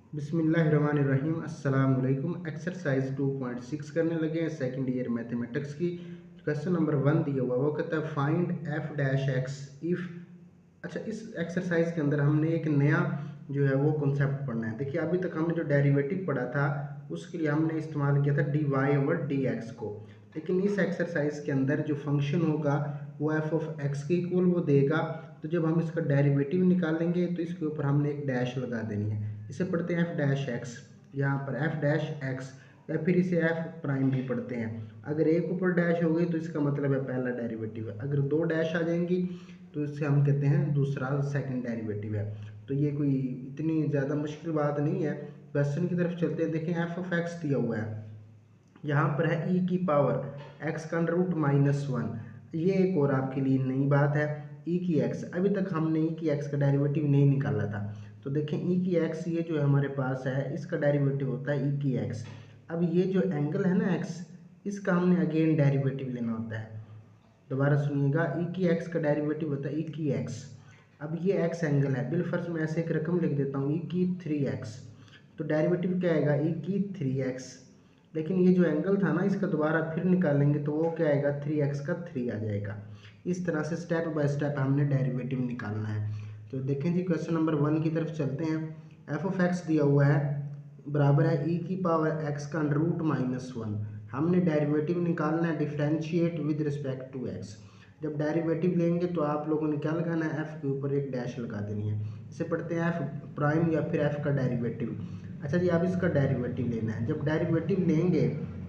बिस्मिल्लाहिर्रहमानिर्रहीम। अस्सलाम वालेकुम। एक्सरसाइज 2.6 करने लगे हैं सेकंड ईयर मैथमेटिक्स की। क्वेश्चन नंबर 1 दिया हुआ वो कहता है find F dash x if. अच्छा, इस एक्सरसाइज के अंदर हमने एक नया जो है वो कॉन्सेप्ट पढ़ना है। देखिए, अभी तक हमने जो डेरिवेटिव पढ़ा था उसके लिए हमने इस्तेमाल किया था D Y over D X को, लेकिन इस एक्सरसाइज के अंदर जो फंक्शन होगा वो एफ ऑफ एक्स के इक्वल वो देगा। तो जब हम इसका डेरिवेटिव निकालेंगे तो इसके ऊपर हमने एक डैश लगा देनी है। इसे पढ़ते हैं एफ डैश एक्स, यहाँ पर एफ डैश एक्स, या फिर इसे एफ प्राइम भी पढ़ते हैं। अगर एक ऊपर डैश हो गई तो इसका मतलब है पहला डेरिवेटिव है, अगर दो डैश आ जाएंगी तो इससे हम कहते हैं दूसरा सेकंड डेरिवेटिव है। तो ये कोई इतनी ज़्यादा मुश्किल बात नहीं है। क्वेश्चन की तरफ चलते हैं। देखें, एफ ऑफ एक्स दिया हुआ है, यहाँ पर है ई की पावर एक्स का अंडर रूट -1। ये एक और आपके लिए नई बात है। ई की एक्स, अभी तक हमने ई की एक्स का डेरिवेटिव नहीं निकाला था। तो देखें, ई की एक्स ये जो है हमारे पास है, इसका डेरिवेटिव होता है ई की एक्स। अब ये जो एंगल है ना एक्स, इसका हमने अगेन डेरिवेटिव लेना होता है। दोबारा सुनिएगा, ई की एक्स का डेरिवेटिव होता है ई की एक्स। अब ये एक्स एंगल है, बिलफर्ज में ऐसे एक रकम लिख देता हूँ ई की 3x। तो डेरिवेटिव क्या आएगा, ई की 3x। लेकिन ये जो एंगल था ना, इसका दोबारा फिर निकालेंगे तो वो क्या आएगा, 3x का 3 आ जाएगा। इस तरह से स्टेप बाय स्टेप हमने डेरिवेटिव निकालना है। तो देखें जी, क्वेश्चन नंबर 1 की तरफ चलते हैं। एफ ऑफ एक्स दिया हुआ है बराबर है ई की पावर एक्स का अंडर रूट -1। हमने डेरिवेटिव निकालना है differentiate with respect to X. जब डेरिवेटिव लेंगे तो आप लोगों ने क्या लगाना है, एफ के ऊपर एक डैश लगा देनी है। इसे पढ़ते हैं एफ प्राइम या फिर एफ का डेरिवेटिव। अच्छा जी, आप इसका डेरिवेटिव लेना है। जब डेरिवेटिव लेंगे,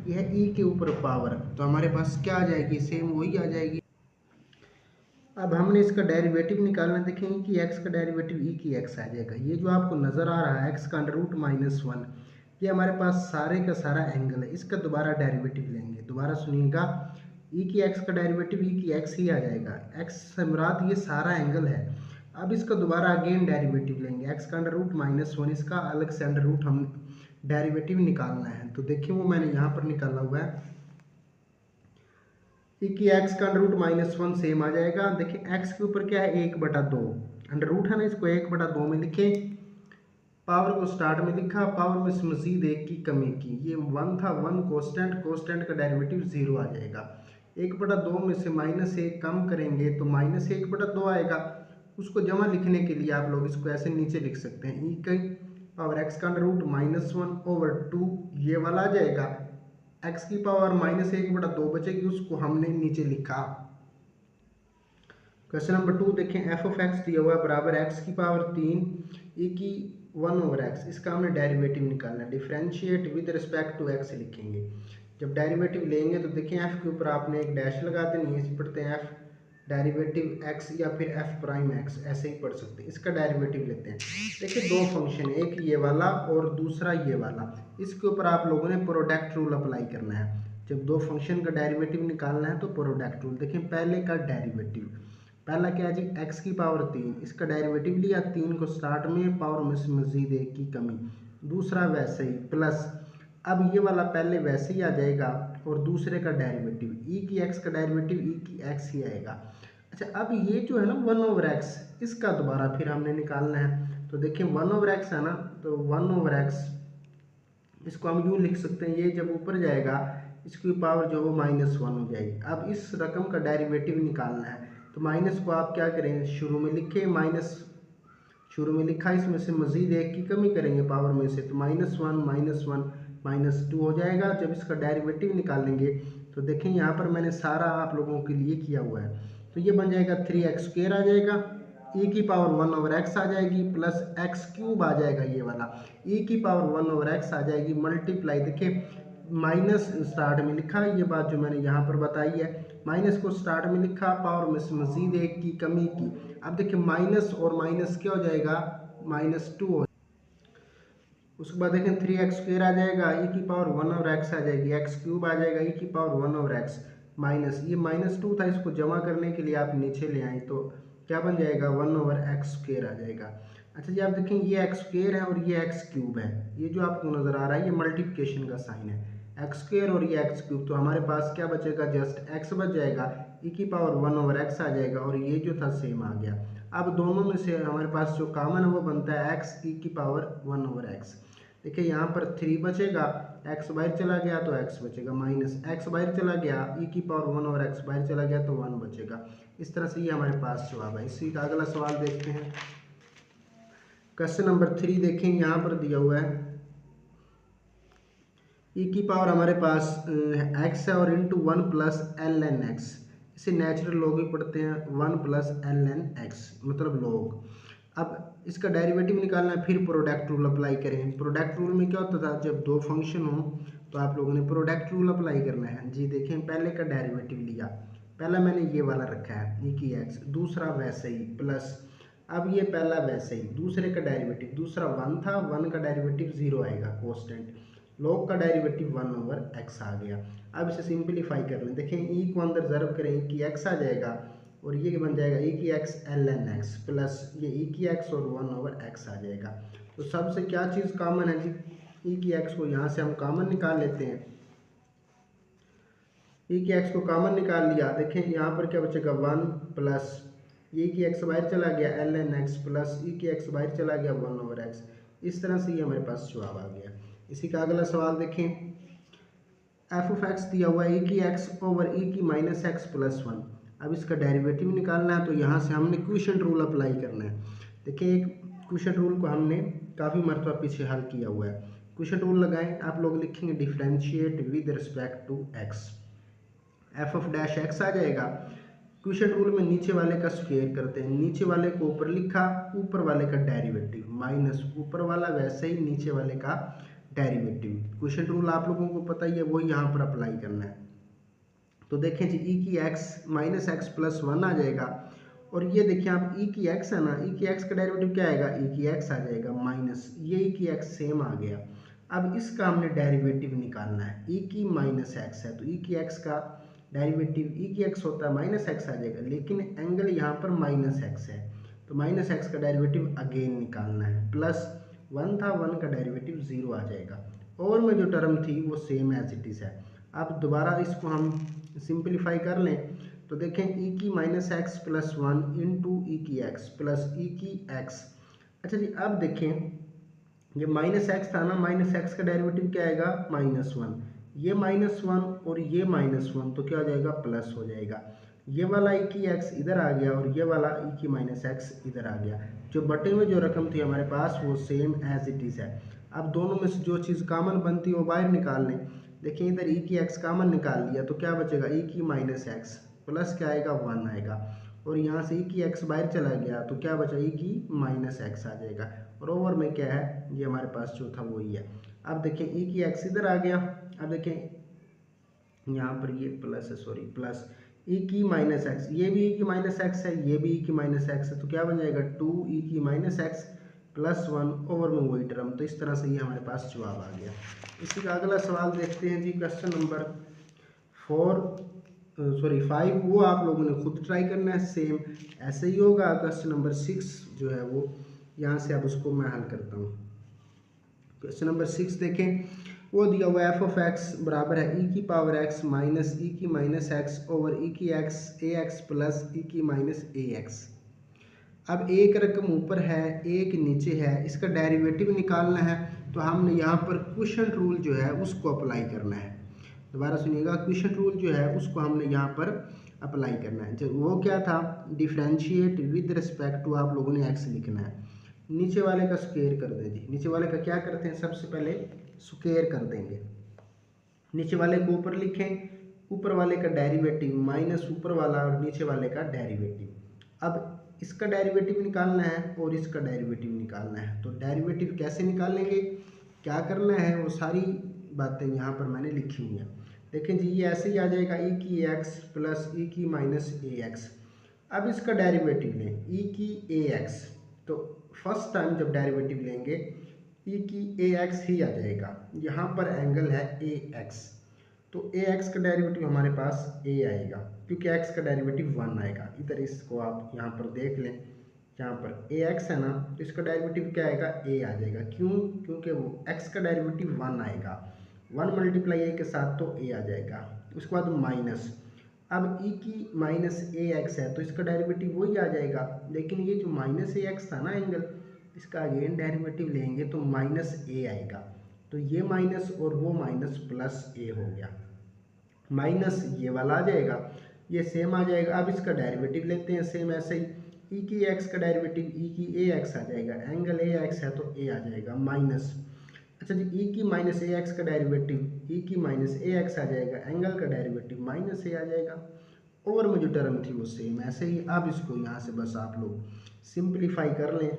यह ई के ऊपर पावर, तो हमारे पास क्या आ जाएगी, सेम वही आ जाएगी। अब हमने इसका डेरिवेटिव निकालना है। देखें, कि एक्स का डेरिवेटिव ई की एक्स आ जाएगा। ये जो आपको नज़र आ रहा है एक्स का अंडर रूट -1, ये हमारे पास सारे का सारा एंगल है। इसका दोबारा डेरिवेटिव लेंगे, दोबारा सुनिएगा, ई की एक्स का डेरिवेटिव ई की एक्स ही आ जाएगा। एक्स से मुराद ये सारा एंगल है। अब इसका दोबारा अगेन डेरिवेटिव लेंगे, एक्स का अंडर रूट -1, इसका अलग से अंडर रूट हम डेरिवेटिव निकालना है। तो देखिए, वो मैंने यहाँ पर निकाला हुआ है। ई की एक्स का अंडर रूट -1 सेम आ जाएगा। देखिए, एक्स के ऊपर क्या है, 1/2 अंडर रूट है ना, इसको 1/2 में लिखे। पावर को स्टार्ट में लिखा, पावर में से मजीद एक की कमी की, ये 1 था, 1 कोस्टेंट, कोस्टेंट का डेरिवेटिव 0 आ जाएगा। 1/2 में से -1 कम करेंगे तो -1/2 आएगा। उसको जमा लिखने के लिए आप लोग इसको ऐसे नीचे लिख सकते हैं, ई की पावर एक्स का अंडर रूट -1/2, ये वाला आ जाएगा। एक्स की पावर -1/2 बचेगी, उसको हमने नीचे लिखा। क्वेश्चन नंबर 2 देखें, एफ ऑफ एक्स दिया हुआ है बराबर एक्स की पावर 3 ई की 1/x। इसका हमने डेरिवेटिव निकालना है। Differentiate with respect to X लिखेंगे। जब डेरिवेटिव लेंगे तो देखें, एफ के ऊपर आपने एक डैश लगा देनी है। इसे पढ़ते हैं एफ डेरिवेटिव एक्स या फिर एफ प्राइम एक्स, ऐसे ही पढ़ सकते हैं। इसका डेरिवेटिव लेते हैं। देखिए, दो फंक्शन है, एक ये वाला और दूसरा ये वाला। इसके ऊपर आप लोगों ने प्रोडक्ट रूल अप्लाई करना है। जब दो फंक्शन का डेरिवेटिव निकालना है तो प्रोडक्ट रूल। देखें, पहले का डेरिवेटिव, पहला क्या है जी, एक्स की पावर 3, इसका डेरिवेटिव लिया, 3 को स्टार्ट में, पावर में से मजीद एक की कमी। दूसरा वैसे ही प्लस, अब ये वाला पहले वैसे ही आ जाएगा और दूसरे का डेरिवेटिव ई की एक्स का डेरिवेटिव ई की एक्स ही आएगा। अच्छा, अब ये जो है ना 1/x, इसका दोबारा फिर हमने निकालना है। तो देखिए, 1/x है ना, तो 1/x इसको हम यूँ लिख सकते हैं, ये जब ऊपर जाएगा इसकी पावर जो वो -1 हो जाएगी। अब इस रकम का डेरिवेटिव निकालना है। तो माइनस को आप क्या करेंगे, शुरू में लिखे, माइनस शुरू में लिखा, इसमें से मजीद एक की कमी करेंगे पावर में से, तो -1 -2 हो जाएगा। जब इसका डेरिवेटिव निकालेंगे तो देखें, यहाँ पर मैंने सारा आप लोगों के लिए किया हुआ है। तो ये बन जाएगा 3x² आ जाएगा, ई की पावर 1/x आ जाएगी, प्लस x³ आ जाएगा ये वाला, ई की पावर 1/x आ जाएगी, मल्टीप्लाई। देखिए, माइनस स्टार्ट में लिखा, ये बात जो मैंने यहाँ पर बताई है, माइनस को स्टार्ट में लिखा, पावर में से मजीद एक की कमी की। अब देखिए, माइनस और माइनस क्या हो जाएगा, -2 हो। उसके बाद देखें, 3x² आ जाएगा, ई की पावर 1/x आ जाएगी, x³ आ जाएगा, ई की पावर 1/x माइनस, ये -2 था, इसको जमा करने के लिए आप नीचे ले आए तो क्या बन जाएगा, 1/x² आ जाएगा। अच्छा जी, आप देखें, ये x² है और ये x³ है। ये जो आपको नज़र आ रहा है, ये मल्टीप्लिकेशन का साइन है, x² और ये x³। तो हमारे पास क्या बचेगा, जस्ट x बच जाएगा, ई की पावर 1/x आ जाएगा और ये जो था सेम आ गया। अब दोनों में से हमारे पास जो कॉमन है वो बनता है एक्स ई की पावर 1/x। देखिए यहाँ पर 3 बचेगा, एक्स बाहर चला गया तो एक्स बचेगा, माइनस एक्स बाहर चला गया ई की पावर 1/x बाहर चला गया तो 1 बचेगा। इस तरह से ये हमारे पास जवाब है। इसी का अगला सवाल देखते हैं। क्वेश्चन नंबर 3 देखें, यहाँ पर दिया हुआ है ई की पावर हमारे पास एक्स है और into 1 plus L N X. इसे नेचुरल लॉग ही पढ़ते हैं, 1 प्लस एल एन एक्स मतलब लॉग। अब इसका डेरिवेटिव निकालना है, फिर प्रोडक्ट रूल अप्लाई करें। प्रोडक्ट रूल में क्या होता था, जब दो फंक्शन हो तो आप लोगों ने प्रोडक्ट रूल अप्लाई करना है जी। देखें पहले का डेरिवेटिव लिया, पहला मैंने ये वाला रखा है ई की एक्स, दूसरा वैसे ही प्लस, अब ये पहला वैसे ही, दूसरे का डेरिवेटिव, दूसरा 1 था, 1 का डेरिवेटिव 0 आएगा कांस्टेंट, लॉग का डेरिवेटिव 1/x आ गया। अब इसे सिंपलीफाई कर लें, देखें ई को अंदर ज़र्ब करें, ई की एक्स आ जाएगा और ये बन जाएगा ई की X L N X plus ये ई की एक्स और 1/x आ जाएगा। तो सबसे क्या चीज़ कॉमन है जी, ई की एक्स को यहाँ से हम कॉमन निकाल लेते हैं। ई की एक्स को कॉमन निकाल लिया, देखें यहाँ पर क्या बचेगा 1 प्लस ई की एक्स बाहर चला गया एल एन एक्स प्लस ई की एक्स बाहर चला गया 1/x। इस तरह से ये हमारे पास जवाब आ गया। इसी का अगला सवाल देखें, एफ ऑफ एक्स दिया हुआ है ई की एक्स ओवर ई की माइनस एक्स प्लस 1। अब इसका डेरिवेटिव निकालना है तो यहाँ से हमने क्वोशिएंट रूल अप्लाई करना है। देखिए एक क्वोशिएंट रूल को हमने काफ़ी मरतबा पीछे हल किया हुआ है। क्वोशिएंट रूल लगाएं, आप लोग लिखेंगे differentiate with respect to X, F of dash X आ जाएगा। क्वोशिएंट रूल में नीचे वाले का स्क्वायर करते हैं, नीचे वाले को ऊपर लिखा, ऊपर वाले का डेरिवेटिव माइनस ऊपर वाला वैसे ही नीचे वाले का डेरिवेटिव। क्वोशिएंट रूल आप लोगों को पता ही है, वही यहाँ पर अप्लाई करना है। तो देखें जी ई की एक्स माइनस एक्स प्लस 1 आ जाएगा और ये देखिए आप ई की एक्स है ना, ई की एक्स का डेरिवेटिव क्या आएगा, ई की एक्स आ जाएगा माइनस ये ई की एक्स सेम आ गया। अब इसका हमने डेरिवेटिव निकालना है, ई की माइनस एक्स है तो ई की एक्स का डेरिवेटिव ई की एक्स होता है माइनस एक्स आ जाएगा, लेकिन एंगल यहाँ पर माइनस एक्स है तो माइनस एक्स का डेरिवेटिव अगेन निकालना है, प्लस 1 था, 1 का डेरिवेटिव 0 आ जाएगा। ओवर में जो टर्म थी वो सेम एज इट इज़ है। अब दोबारा इसको हम सिंपलीफाई कर लें तो देखें ई की माइनस एक्स प्लस 1 इंटू ई की एक्स प्लस ई की एक्स। अच्छा जी अब देखें ये माइनस एक्स था ना, माइनस एक्स का डेरिवेटिव क्या आएगा -1, ये -1 और ये -1 तो क्या हो जाएगा प्लस हो जाएगा। ये वाला ई की एक्स इधर आ गया और ये वाला ई की माइनस एक्स इधर आ गया। जो बटे में जो रकम थी हमारे पास वो सेम एज इट इज़ है। अब दोनों में से जो चीज़ कॉमन बनती है वो बाहर निकाल लें। देखिए इधर ई की एक्स कॉमन निकाल लिया तो क्या बचेगा, ई की माइनस एक्स प्लस क्या आएगा 1 आएगा और यहाँ से ई की एक्स बाहर चला गया तो क्या बचा, ई की माइनस एक्स आ जाएगा और ओवर में क्या है ये हमारे पास जो था वही है। अब देखें ई की एक्स इधर आ गया, अब देखें यहाँ पर ये प्लस है, सॉरी प्लस ई की माइनस एक्स, ये भी ई की माइनस एक्स है, ये भी ई की माइनस एक्स है तो क्या बन जाएगा 2 ई की माइनस एक्स प्लस 1 ओवर में वही टर्म। तो इस तरह से ये हमारे पास जवाब आ गया। इसी का अगला सवाल देखते हैं जी, क्वेश्चन नंबर 5 वो आप लोगों ने खुद ट्राई करना है, सेम ऐसे ही होगा। क्वेश्चन नंबर 6 जो है वो यहाँ से अब उसको मैं हल करता हूँ। क्वेश्चन नंबर 6 देखें, वो दिया हुआ एफ ऑफ एक्स बराबर है ई की पावर एक्स माइनस ई की माइनस एक्स ओवर ई की एक्स ए एक्स प्लस ई की माइनस ए एक्स। अब एक रकम ऊपर है एक नीचे है, इसका डेरिवेटिव निकालना है तो हमने यहाँ पर क्वोशिएंट रूल जो है उसको अप्लाई करना है। दोबारा सुनिएगा, क्वोशिएंट रूल जो है उसको हमने यहाँ पर अप्लाई करना है। जब वो क्या था, डिफरेंशिएट विद रिस्पेक्ट टू आप लोगों ने एक्स लिखना है। नीचे वाले का स्क्वायर कर दें जी, नीचे वाले का क्या करते हैं, सबसे पहले स्क्वायर कर देंगे। नीचे वाले को ऊपर लिखें, ऊपर वाले का डेरिवेटिव माइनस ऊपर वाला और नीचे वाले का डेरिवेटिव। अब इसका डेरिवेटिव निकालना है और इसका डेरिवेटिव निकालना है तो डेरिवेटिव कैसे निकालेंगे, क्या करना है, वो सारी बातें यहाँ पर मैंने लिखी हुई हैं। देखें जी ये ऐसे ही आ जाएगा ई की एक्स प्लस ई की माइनस ए एक्स। अब इसका डेरिवेटिव लें ई की ए एक्स, तो फर्स्ट टाइम जब डेरिवेटिव लेंगे ई की ए एक्स ही आ जाएगा, यहाँ पर एंगल है ए एक्स तो ए एक्स का डेरिवेटिव हमारे पास ए आएगा क्योंकि एक्स का डेरिवेटिव 1 आएगा। इधर इसको आप यहाँ पर देख लें, यहाँ पर ए एक्स है ना तो इसका डेरिवेटिव क्या आएगा ए आ जाएगा, क्यों, क्योंकि वो एक्स का डेरिवेटिव 1 आएगा, 1 मल्टीप्लाई ए के साथ तो ए आ जाएगा। उसके बाद माइनस अब ई की माइनस ए एक्स है तो इसका डेरिवेटिव वही आ जाएगा, लेकिन ये जो माइनस ए एक्स था ना एंगल, इसका अगेन डेरिवेटिव लेंगे तो माइनस ए आएगा, तो ये माइनस और वो माइनस प्लस ए हो गया, माइनस ये वाला आ जाएगा, ये सेम आ जाएगा। अब इसका डेरिवेटिव लेते हैं सेम ऐसे ही, ई की एक्स का डेरिवेटिव ई की ए एक्स आ जाएगा, एंगल ए एक्स है तो ए आ जाएगा माइनस, अच्छा जी ई की माइनस ए एक्स का डेरिवेटिव ई की माइनस ए एक्स आ जाएगा, एंगल का डेरिवेटिव माइनस ए आ जाएगा, ओवर में जो टर्म थी वो सेम ऐसे ही। अब इसको यहाँ से बस आप लोग सिंप्लीफाई कर लें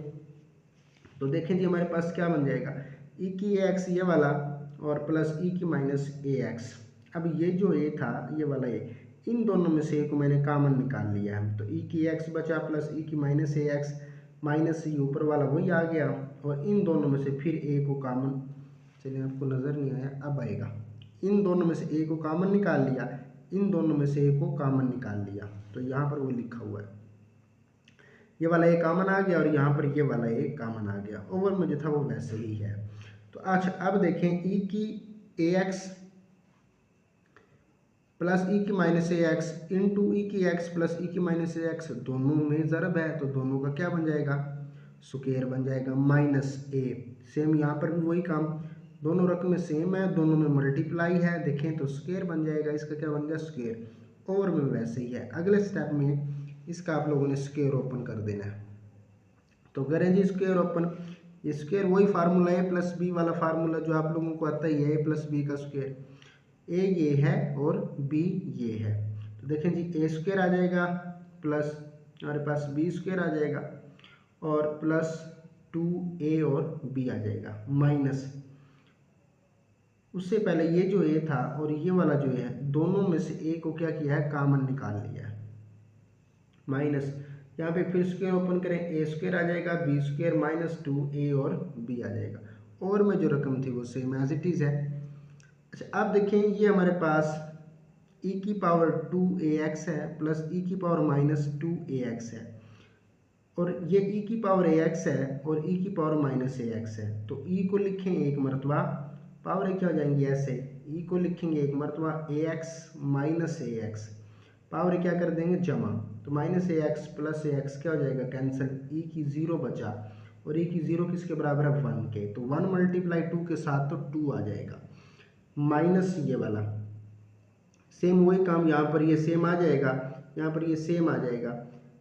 तो देखें जी हमारे पास क्या बन जाएगा, ई की ए एक्स ये वाला और प्लस ई की माइनस ए एक्स। अब ये जो ए था ये वाला ए, इन दोनों में से ए को मैंने कॉमन निकाल लिया है, तो ई की एक्स बचा प्लस ई की माइनस ए एक्स, माइनस ये ऊपर वाला वही आ गया, और इन दोनों में से फिर ए को कॉमन, चलिए आपको नज़र नहीं आया अब आएगा, इन दोनों में से ए को कॉमन निकाल लिया, इन दोनों में से ए को कॉमन निकाल लिया, तो यहाँ पर वो लिखा हुआ है, ये वाला ए कॉमन आ गया और यहाँ पर ये वाला ए कॉमन आ गया, ओवर में जो था वो वैसे ही है। तो अच्छा अब देखें ई की ए एक्स प्लस ई की माइनस ए एक्स इंटू ई की एक्स प्लस ई की माइनस ए एक्स, दोनों में ज़रब है तो दोनों का क्या बन जाएगा, स्क्वायर बन जाएगा माइनस ए, सेम यहाँ पर भी वही काम, दोनों रकमें सेम है, दोनों में मल्टीप्लाई है, देखें तो स्क्वायर बन जाएगा, इसका क्या बन गया स्क्वायर, ओवर में वैसे ही है। अगले स्टेप में इसका आप लोगों ने स्क्वायर ओपन कर देना है, तो करें जी स्क्वायर ओपन, ये स्क्वायर वही फार्मूला ए प्लस बी वाला फार्मूला जो आप लोगों को आता ही है, ए प्लस बी का स्क्वायर, ए ये है और बी ये है, तो देखें जी ए स्क्वायर आ जाएगा प्लस हमारे पास बी स्क्वायर आ जाएगा और प्लस 2a और b आ जाएगा माइनस, उससे पहले ये जो a था और ये वाला जो है दोनों में से a को क्या किया है कॉमन निकाल लिया है, माइनस यहाँ पे फिर स्क्वायर ओपन करें, ए स्क्वायर आ जाएगा बी स्क्वायर माइनस 2a और b आ जाएगा, और में जो रकम थी वो सेम एज इट इज़ है। अच्छा अब देखें ये हमारे पास e की पावर 2ax है प्लस e की पावर माइनस 2ax है, और ये e की पावर ax है और e की पावर माइनस ax है, तो e को लिखें एक मरतबा, पावर क्या हो जाएंगी ऐसे, e को लिखेंगे एक मरतबा ax माइनस ax, पावर क्या कर देंगे जमा, तो माइनस ax प्लस ax क्या हो जाएगा कैंसिल, e की 0 बचा और e की 0 किसके बराबर है 1 के, तो 1 मल्टीप्लाई 2 के साथ तो 2 आ जाएगा, माइनस ये वाला सेम वही काम, यहाँ पर ये सेम आ जाएगा, यहाँ पर ये सेम आ जाएगा,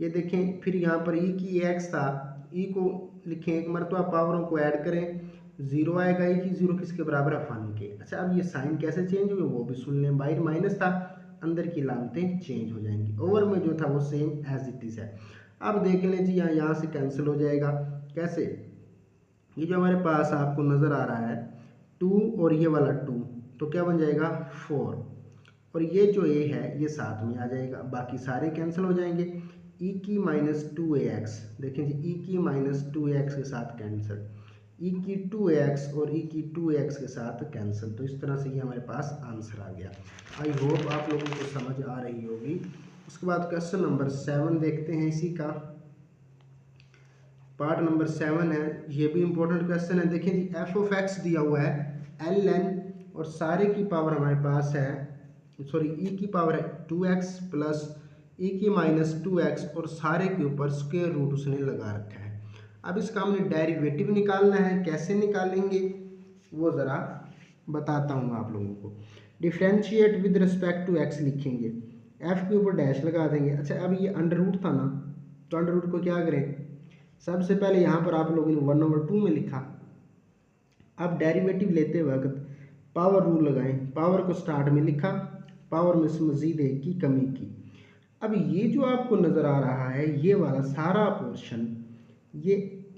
ये देखें फिर यहाँ पर ई की एक्स था, ई को लिखें एक मरतबा, पावरों को ऐड करें, 0 आएगा, ई की 0 किसके बराबर है 1 के। अच्छा अब ये साइन कैसे चेंज हुए वो भी सुन लें, बाहर माइनस था अंदर की लामतें चेंज हो जाएंगी, ओवर में जो था वो सेम एज इट इज़ है। अब देख लें जी यहाँ से कैंसिल हो जाएगा, कैसे, ये जो हमारे पास आपको नज़र आ रहा है 2 और ये वाला 2, तो क्या बन जाएगा 4, और ये जो ए है ये साथ में आ जाएगा, बाकी सारे कैंसिल हो जाएंगे, ई की माइनस 2ax, देखें जी ई की माइनस 2ax के साथ कैंसिल, ई की 2ax और ई की 2ax के साथ कैंसिल, तो इस तरह से ये हमारे पास आंसर आ गया। आई होप आप लोगों को समझ आ रही होगी। उसके बाद क्वेश्चन नंबर 7 देखते हैं, इसी का पार्ट नंबर 7 है, ये भी इंपॉर्टेंट क्वेश्चन है। देखें जी एफ ऑफ एक्स दिया हुआ है ln और सारे की पावर हमारे पास है, सॉरी ई की पावर है 2x प्लस ई की माइनस 2x और सारे के ऊपर स्क्वायर रूट उसने लगा रखा है। अब इसका हमने डेरिवेटिव निकालना है, कैसे निकालेंगे वो ज़रा बताता हूँ आप लोगों को। Differentiate with respect to x लिखेंगे, f के ऊपर डैश लगा देंगे। अच्छा अब ये अंडर रूट था ना, तो अंडर रूट को क्या करें, सबसे पहले यहाँ पर आप लोगों ने 1/2 में लिखा, अब डेरिवेटिव लेते वक्त पावर रूल लगाएं, पावर को स्टार्ट में लिखा, पावर में से मजीद एक की कमी की। अब ये जो आपको नज़र आ रहा है ये वाला सारा पोर्शन, ये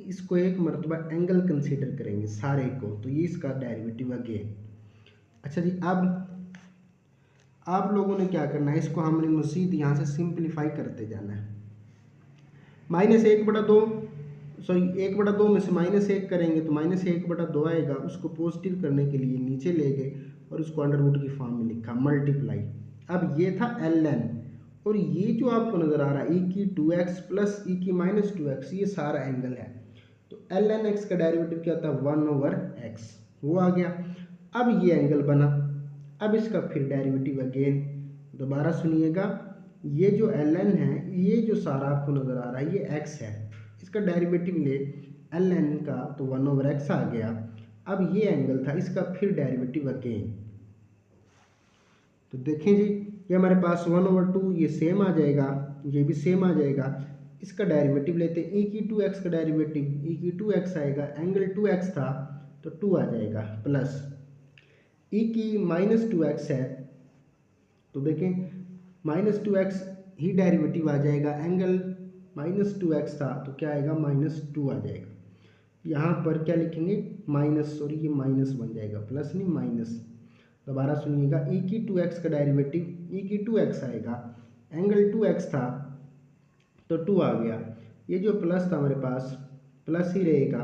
इसको एक मरतबा एंगल कंसीडर करेंगे सारे को, तो ये इसका डेरिवेटिव अगेन। अच्छा जी अब आप लोगों ने क्या करना है, इसको हमने मजीद यहाँ से सिंप्लीफाई करते जाना है। -1/2, सॉरी 1/2 में से -1 करेंगे तो -1/2 आएगा, उसको पॉजिटिव करने के लिए नीचे ले गए और उसको अंडर रूट की फॉर्म में लिखा मल्टीप्लाई। अब ये था ln, और ये जो आपको नज़र आ रहा है e की 2x प्लस e की माइनस 2x, ये सारा एंगल है, तो ln x का डेरिवेटिव क्या था 1/x, वो आ गया। अब ये एंगल बना, अब इसका फिर डेरिवेटिव अगेन दोबारा सुनिएगा, ये जो एल एन है, ये जो सारा आपको नज़र आ रहा है ये एक्स है, इसका डेरिवेटिव ले एल एन का तो 1/x आ गया। अब ये एंगल था, इसका फिर डेरिवेटिव अगेन, तो देखें जी ये हमारे पास 1/2, ये सेम आ जाएगा, ये भी सेम आ जाएगा। इसका डेरिवेटिव लेते हैं, e की 2x का डेरिवेटिव, e की 2x आएगा, एंगल 2x था तो 2 आ जाएगा, प्लस e की -2x है तो देखें -2x ही डेरिवेटिव आ जाएगा, एंगल -2x था तो क्या आएगा, -2 आ जाएगा। यहाँ पर क्या लिखेंगे, माइनस, सॉरी ये माइनस बन जाएगा, प्लस नहीं माइनस। दोबारा सुनिएगा, e की 2x का डेरिवेटिव, e की 2x आएगा, एंगल 2x था तो 2 आ गया, ये जो प्लस था हमारे पास प्लस ही रहेगा,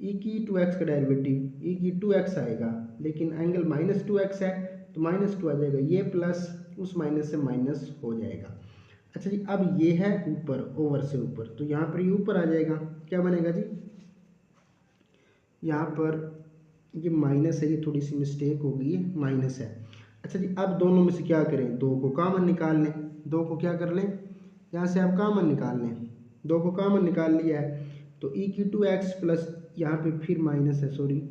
e की 2x का डेरिवेटिव e की 2x आएगा, लेकिन एंगल -2x है तो -2 आ जाएगा, ये प्लस उस माइनस से माइनस हो जाएगा। अच्छा जी, अब ये है ऊपर, ओवर से ऊपर, तो यहाँ पर ये ऊपर आ जाएगा, क्या बनेगा जी, यहाँ पर ये माइनस है, ये थोड़ी सी मिस्टेक हो गई है, माइनस है। अच्छा जी, अब दोनों में से क्या करें, दो को कॉमन निकाल लें, दो को क्या कर लें, यहाँ से आप कॉमन निकाल लें, दो को कॉमन निकाल लिया है तो e की 2x प्लस यहाँ पे फिर माइनस है, सॉरी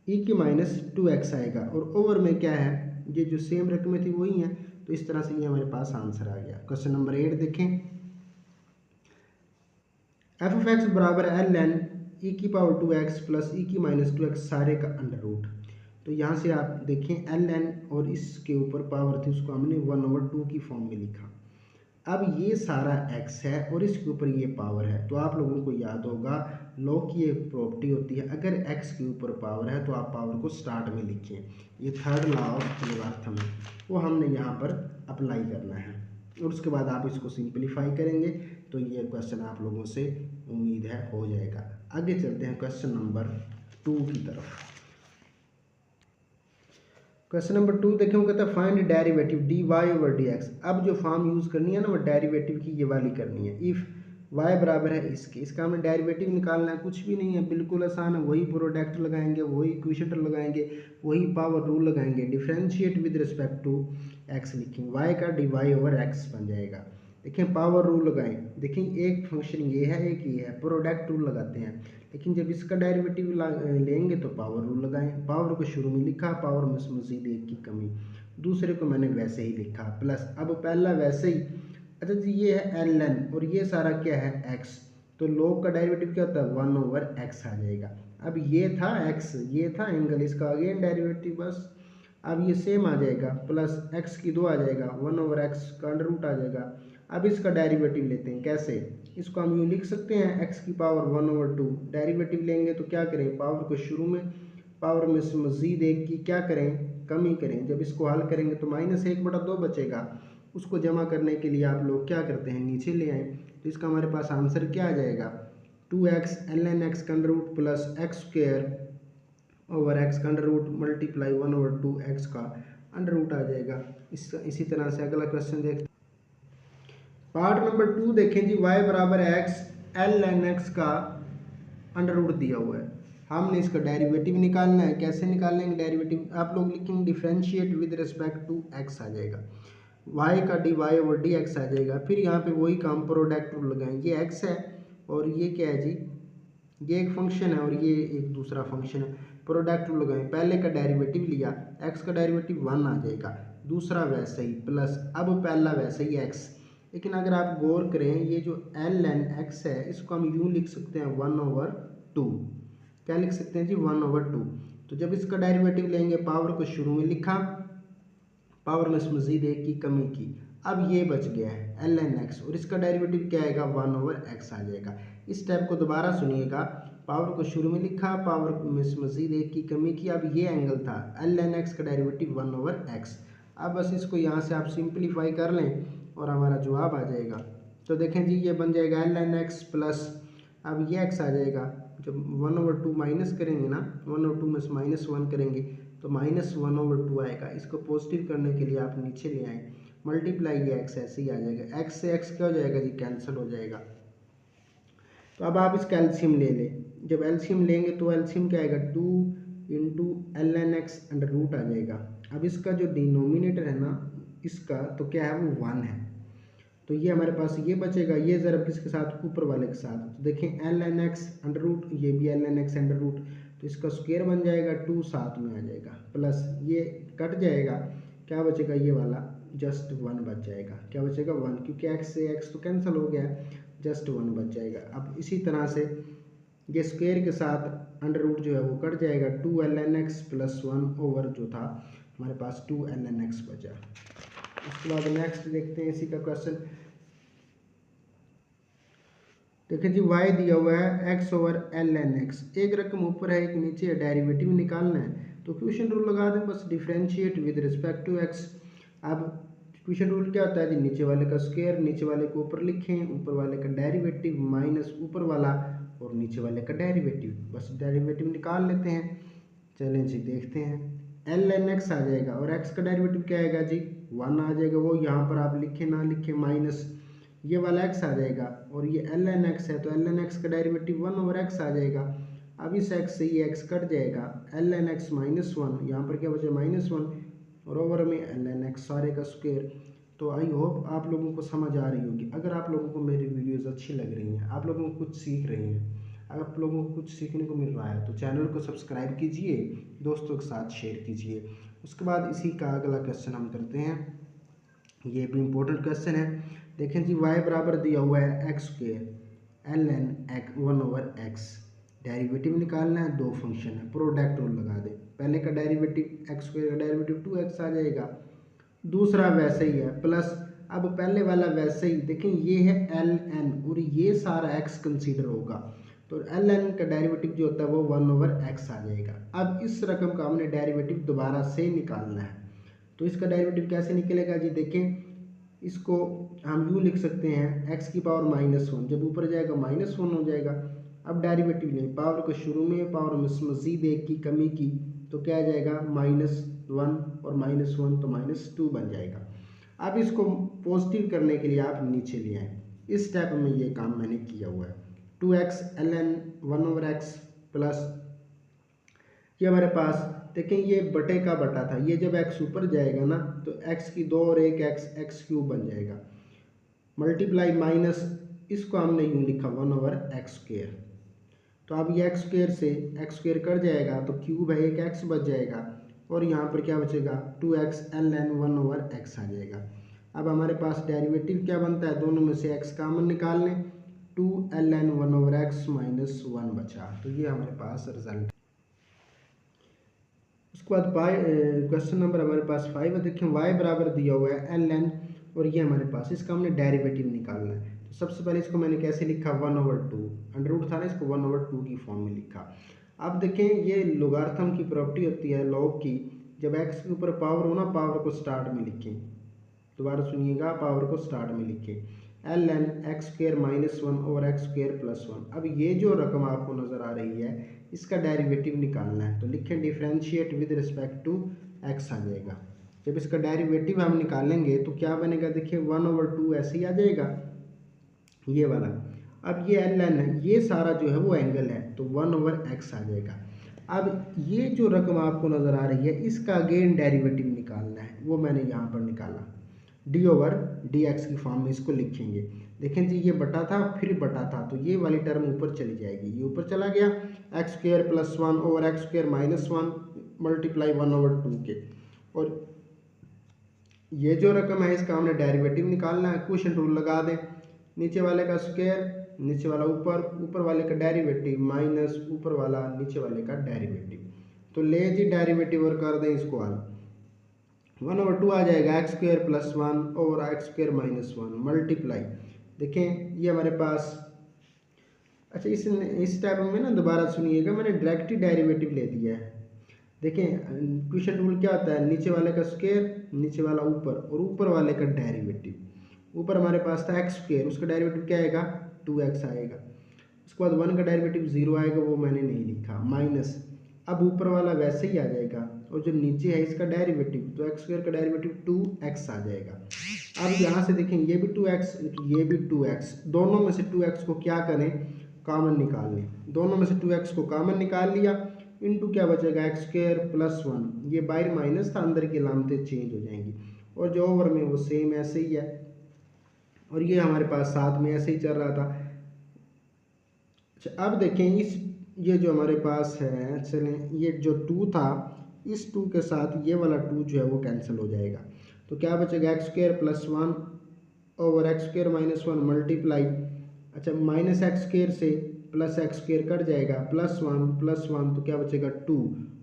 e की -2x आएगा, और ओवर में क्या है, ये जो सेम रकमें थी वही हैं, तो इस तरह से ये हमारे पास आंसर आ गया। क्वेश्चन नंबर 8 देखें, f(x) बराबर एल एन e की पावर 2x प्लस e की -2x सारे का अंडर रूट। तो यहाँ से आप देखें एल एन और इसके ऊपर पावर थी उसको हमने 1/2 की फॉर्म में लिखा। अब ये सारा x है और इसके ऊपर ये पावर है, तो आप लोगों को याद होगा लॉ की एक प्रॉपर्टी होती है, अगर x के ऊपर पावर है तो आप पावर को स्टार्ट में लिखें, ये थर्ड लॉ ऑफ लॉगरिथम है, वो हमने यहाँ पर अप्लाई करना है, और उसके बाद आप इसको सिंप्लीफाई करेंगे तो ये क्वेश्चन आप लोगों से उम्मीद है हो जाएगा। आगे चलते हैं क्वेश्चन नंबर 2 की तरफ। क्वेश्चन नंबर 2 देखें, वो कहता है फाइंड डेरिवेटिव dy/dx। अब जो फॉर्म यूज़ करनी है ना वो डेरिवेटिव की ये वाली करनी है, इफ़ y बराबर है इसके, इसका हमें डेरिवेटिव निकालना है, कुछ भी नहीं है, बिल्कुल आसान है, वही प्रोडक्ट लगाएंगे, वही क्वोशिएंट लगाएंगे, वही पावर रूल लगाएंगे, differentiate with respect to x लिखेंगे, y का dy/x बन जाएगा। देखें पावर रूल लगाएं, देखें एक फंक्शन ये है एक ये है, प्रोडक्ट रूल लगाते हैं, लेकिन जब इसका डेरिवेटिव लेंगे तो पावर रूल लगाएं, पावर को शुरू में लिखा, पावर में मज़ीद एक की कमी, दूसरे को मैंने वैसे ही लिखा, प्लस अब पहला वैसे ही। अच्छा जी, ये है एल एन और ये सारा क्या है एक्स, तो log का डेरिवेटिव क्या होता है 1/x आ जाएगा। अब ये था x, ये था एंगल, इसका अगेन डेरिवेटिव, बस अब ये सेम आ जाएगा, प्लस x की 2 आ जाएगा, 1/x का अंडर रूट आ जाएगा। अब इसका डेरिवेटिव लेते हैं, कैसे, इसको हम यूँ लिख सकते हैं x की पावर 1/2, डेरिवेटिव लेंगे तो क्या करें, पावर को शुरू में, पावर में से मज़ीद एक की क्या करें, कमी करें, जब इसको हल करेंगे तो -1/2 बचेगा, उसको जमा करने के लिए आप लोग क्या करते हैं, नीचे ले आएँ, तो इसका हमारे पास आंसर क्या आ जाएगा, 2x ln x का अंडर रूट प्लस x² का अंडर रूट मल्टीप्लाई 1/2 x का अंडर रूट आ जाएगा। इसी तरह से अगला क्वेश्चन देखते हैं, पार्ट नंबर 2 देखें जी, y बराबर x ln x का अंडर रूट दिया हुआ है, हमने इसका डेरिवेटिव निकालना है, कैसे निकालेंगे डेरिवेटिव, आप लोग लिखेंगे differentiate with respect to x आ जाएगा, y का dy/dx आ जाएगा, फिर यहाँ पे वही काम प्रोडक्ट रूल लगाएंगे, ये x है और ये क्या है जी, ये एक फंक्शन है और ये एक दूसरा फंक्शन है, प्रोडक्ट रूल लगाएं, पहले का डेरिवेटिव लिया, x का डेरिवेटिव 1 आ जाएगा, दूसरा वैसे ही प्लस, अब पहला वैसे ही x, लेकिन अगर आप गौर करें ये जो ln x है इसको हम यूँ लिख सकते हैं 1/2, क्या लिख सकते हैं जी 1/2, तो जब इसका डेरिवेटिव लेंगे पावर को शुरू में लिखा, पावर में मज़ीद एक की कमी की, अब ये बच गया है ln x और इसका डेरिवेटिव क्या आएगा 1/x आ जाएगा। इस स्टेप को दोबारा सुनिएगा, पावर को शुरू में लिखा, पावर में मज़ीद एक की कमी की, अब ये एंगल था ln x का डेरिवेटिव 1/x। अब बस इसको यहाँ से आप सिंप्लीफाई कर लें और हमारा जवाब आ जाएगा। तो देखें जी ये बन जाएगा ln x प्लस, अब ये x आ जाएगा, जब 1/2 माइनस करेंगे ना, 1/2 में से -1 करेंगे तो -1/2 आएगा, इसको पॉजिटिव करने के लिए आप नीचे ले आएँ, मल्टीप्लाई ये x ऐसे ही आ जाएगा, x से x क्या हो जाएगा जी कैंसिल हो जाएगा। तो अब आप इसका एलसीएम ले लें, जब एलसीएम लेंगे तो एलसीएम क्या आएगा 2 × ln x अंडर रूट आ जाएगा। अब इसका जो डिनोमिनेटर है ना इसका तो क्या है वो 1 है। तो ये हमारे पास ये बचेगा, ये ज़रब किसके साथ, ऊपर वाले के साथ। तो देखें ln x अंडर रूट, ये भी ln x अंडर रूट, तो इसका स्क्वायर बन जाएगा 2 साथ में आ जाएगा, प्लस ये कट जाएगा, क्या बचेगा ये वाला जस्ट 1 बच जाएगा। क्या बचेगा 1, क्योंकि x से x तो कैंसिल हो गया, जस्ट 1 बच जाएगा। अब इसी तरह से ये स्क्वायर के साथ अंडर रूट जो है वो कट जाएगा, 2 ln x प्लस 1 ओवर जो था हमारे पास 2 ln x बचा। उसके बाद नेक्स्ट देखते हैं इसी का क्वेश्चन। देखिए जी y दिया हुआ है x ओवर ln x, एक रकम ऊपर है एक नीचे है, डेरिवेटिव निकालना है। तो क्वेश्चन रूल लगा दें बस, differentiate with respect to x। अब क्वेश्चन रूल क्या होता है जी, नीचे वाले का स्क्वायर नीचे वाले को ऊपर लिखें, ऊपर वाले का डेरिवेटिव माइनस ऊपर वाला और नीचे वाले का डेरिवेटिव, बस डेरिवेटिव निकाल लेते हैं। चलें जी देखते हैं, ln x आ जाएगा और x का डेरिवेटिव क्या आएगा जी 1 आ जाएगा, वो यहाँ पर आप लिखें ना लिखें, माइनस ये वाला x आ जाएगा और ये ln x है तो ln x का डेरिवेटिव 1 ओवर x आ जाएगा। अब इस x से ये x कट जाएगा, ln x माइनस 1, यहाँ पर क्या बचे माइनस 1 और ओवर में ln x सारे का स्क्वायर। तो आई होप आप लोगों को समझ आ रही होगी। अगर आप लोगों को मेरी वीडियोस अच्छी लग रही हैं, आप लोगों को कुछ सीख रही हैं, अगर आप लोगों को कुछ सीखने को मिल रहा है तो चैनल को सब्सक्राइब कीजिए, दोस्तों के साथ शेयर कीजिए। उसके बाद इसी का अगला क्वेश्चन हम करते हैं, ये भी इम्पोर्टेंट क्वेश्चन है। देखें जी y बराबर दिया हुआ है x square ln x 1 over x, derivative निकालना है, दो फंक्शन है, प्रोडक्ट रूल लगा दे। पहले का डेरिवेटिव x स्क्वायर का डेरिवेटिव 2x आ जाएगा, दूसरा वैसे ही है प्लस, अब पहले वाला वैसे ही देखें ये है ln और ये सारा x कंसीडर होगा, तो ln का डेरिवेटिव जो होता है वो 1 ओवर x आ जाएगा। अब इस रकम का हमने डेरिवेटिव दोबारा से निकालना है, तो इसका डेरिवेटिव कैसे निकलेगा जी, देखें इसको हम यूँ लिख सकते हैं x की पावर माइनस 1, जब ऊपर जाएगा माइनस 1 हो जाएगा। अब डेरिवेटिव लें, पावर को शुरू में पावर में मज़ीद एक की कमी की तो क्या आ जाएगा -1 और -1 तो -2 बन जाएगा। अब इसको पॉजिटिव करने के लिए आप नीचे ले आए, इस स्टेप में ये काम मैंने किया हुआ है। 2x ln 1 over x plus ये हमारे पास देखें ये बटे का बटा था, ये जब x ऊपर जाएगा ना तो x की 2 और 1 x क्यूब बन जाएगा, मल्टीप्लाई माइनस इसको हमने यूँ लिखा 1 ओवर x स्क्वायर। तो अब ये x स्क्वायर से x स्क्वायर कट जाएगा तो क्यूब है एक x बच जाएगा और यहाँ पर क्या बचेगा 2x ln 1 ओवर x आ जाएगा। अब हमारे पास डेरिवेटिव क्या बनता है, दोनों में से x कॉमन निकाल लें, 2 ln 1 ओवर x माइनस 1 बचा, तो ये हमारे पास रिजल्ट। उसके बाद क्वेश्चन नंबर हमारे पास 5 है। देखें y बराबर दिया हुआ है ln और ये हमारे पास, इसका हमने डेरिवेटिव निकालना है। तो सबसे पहले इसको मैंने कैसे लिखा 1 ओवर 2, अंडर रूट था ना, इसको 1 ओवर 2 की फॉर्म में लिखा। अब देखें ये लोगार्थम की प्रॉपर्टी होती है लॉग की, जब x के ऊपर पावर हो ना, पावर को स्टार्ट में लिखें, दोबारा सुनिएगा, पावर को स्टार्ट में लिखें, ln x square minus 1 over x square plus 1। अब ये जो रकम आपको नज़र आ रही है इसका डेरिवेटिव निकालना है, तो लिखें differentiate with respect to x आ जाएगा। जब इसका डेरिवेटिव हम निकालेंगे तो क्या बनेगा, देखिए 1 ओवर 2 ऐसे ही आ जाएगा ये वाला। अब ये ln है, ये सारा जो है वो एंगल है तो 1 ओवर x आ जाएगा। अब ये जो रकम आपको नज़र आ रही है इसका अगेन डेरिवेटिव निकालना है, वो मैंने यहाँ पर निकाला, डी ओवर डी एक्स की फॉर्म में इसको लिखेंगे। देखें जी ये बटा था फिर बटा था तो ये वाली टर्म ऊपर चली जाएगी, ये ऊपर चला गया, x square plus 1 over X square minus 1 multiply 1 over 2 के, और ये जो रकम है इसका हमने डेरिवेटिव निकालना है। क्वेश्चन रूल लगा दें, नीचे वाले का स्क्वायर नीचे वाला ऊपर, ऊपर वाले का डेरिवेटिव माइनस ऊपर वाला नीचे वाले का डेरिवेटिव, तो ले जी डेरिवेटिव और कर दें इसको हल, 1 ओवर 2 आ जाएगा x square plus 1 over X square minus 1 multiply, देखें ये हमारे पास। अच्छा इस टाइप में ना दोबारा सुनिएगा, मैंने डायरेक्ट ही डेरिवेटिव ले दिया है। देखें क्वेश्चन रूल क्या होता है, नीचे वाले का स्क्वायर नीचे वाला ऊपर और ऊपर वाले का डेरिवेटिव, ऊपर हमारे पास था एक्स स्क्वायर, उसका डेरिवेटिव क्या आएगा 2x आएगा, उसके बाद 1 का डेरिवेटिव 0 आएगा, वो मैंने नहीं लिखा, माइनस, अब ऊपर वाला वैसे ही आ जाएगा और जो नीचे है इसका डेरिवेटिव, तो एक्स स्क्वायर का डेरिवेटिव 2x आ जाएगा। अब यहाँ से देखें ये भी 2x ये भी 2x, दोनों में से 2x को क्या करें कॉमन निकाल लें, दोनों में से 2x को कॉमन निकाल लिया, इनटू क्या बचेगा एक्स स्क्वायर प्लस 1, ये बाहर माइनस था अंदर की अलामतें चेंज हो जाएंगी, और जो ओवर में वो सेम ऐसे ही है, और ये हमारे पास साथ में ऐसे ही चल रहा था। अच्छा अब देखें ये जो हमारे पास है, चलें ये जो 2 था, इस 2 के साथ ये वाला 2 जो है वो कैंसिल हो जाएगा। तो क्या बचेगा x square plus 1 over X square minus 1 multiply, अच्छा माइनस एक्स स्क्वायर से प्लस एक्स स्क्वायर कट जाएगा, प्लस वन तो क्या बचेगा 2,